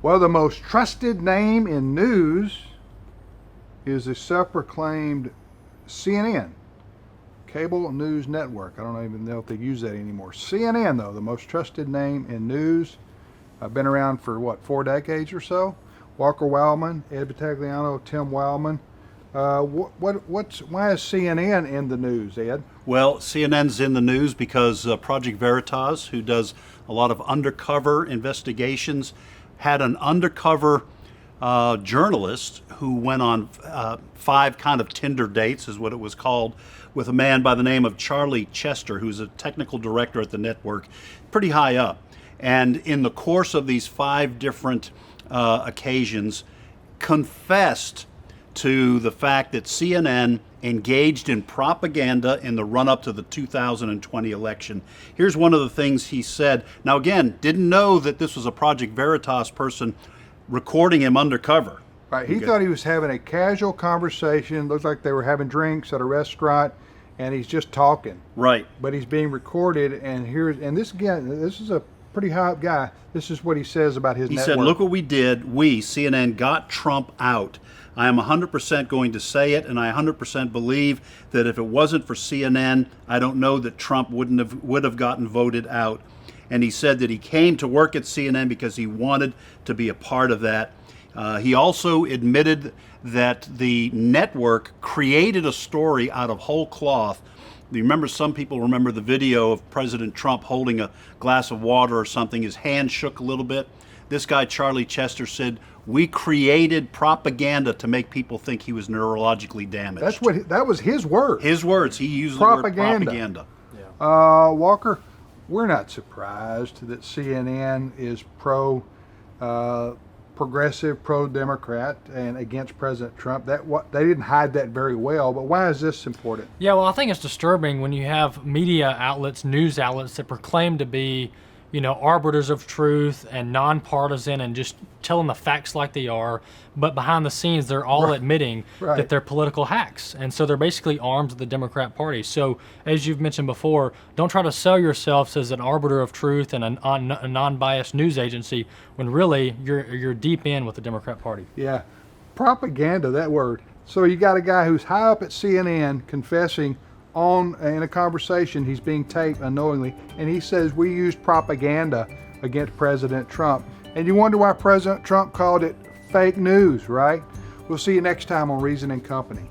Well, the most trusted name in news is the self-proclaimed CNN, cable news network. I don't even know if they use that anymore. CNN, though, the most trusted name in news. Been around for, what, 4 decades or so? Walker Wildman, Ed Vitagliano, Tim Wildman. Why is CNN in the news, Ed? Well, CNN's in the news because Project Veritas, who does a lot of undercover investigations, had an undercover journalist who went on 5 kind of Tinder dates, is what it was called, with a man by the name of Charlie Chester, who's a technical director at the network, pretty high up. And in the course of these 5 different occasions, confessed to the fact that CNN engaged in propaganda in the run-up to the 2020 election. Here's one of the things he said. Now again, didn't know that this was a Project Veritas person recording him undercover. Right, he thought he was having a casual conversation. Looked like they were having drinks at a restaurant, and he's just talking. Right. But he's being recorded, and this again, this is a pretty high up guy. This is what he says about his network. He said, "Look what we did. We, CNN, got Trump out. I am 100% going to say it, and I 100% believe that if it wasn't for CNN, I don't know that Trump would have gotten voted out." And he said that he came to work at CNN because he wanted to be a part of that. He also admitted that the network created a story out of whole cloth. You remember, some people remember the video of President Trump holding a glass of water or something. His hand shook a little bit. This guy, Charlie Chester, said, "We created propaganda to make people think he was neurologically damaged." That was his word. His words. He used the word propaganda. Walker, we're not surprised that CNN is progressive, pro-Democrat, and against President Trump. They didn't hide that very well, but why is this important? Yeah, well, I think it's disturbing when you have media outlets, news outlets that proclaim to be, arbiters of truth and nonpartisan and just telling the facts like they are, but behind the scenes they're all admitting that they're political hacks, and so they're basically arms of the Democrat Party. So, as you've mentioned before, don't try to sell yourselves as an arbiter of truth and a non-biased news agency when really you're deep in with the Democrat Party. Yeah, propaganda, that word. So you got a guy who's high up at CNN confessing in a conversation he's being taped unknowingly, and he says we used propaganda against President Trump. And you wonder why President Trump called it fake news, right? We'll see you next time on Reason and Company.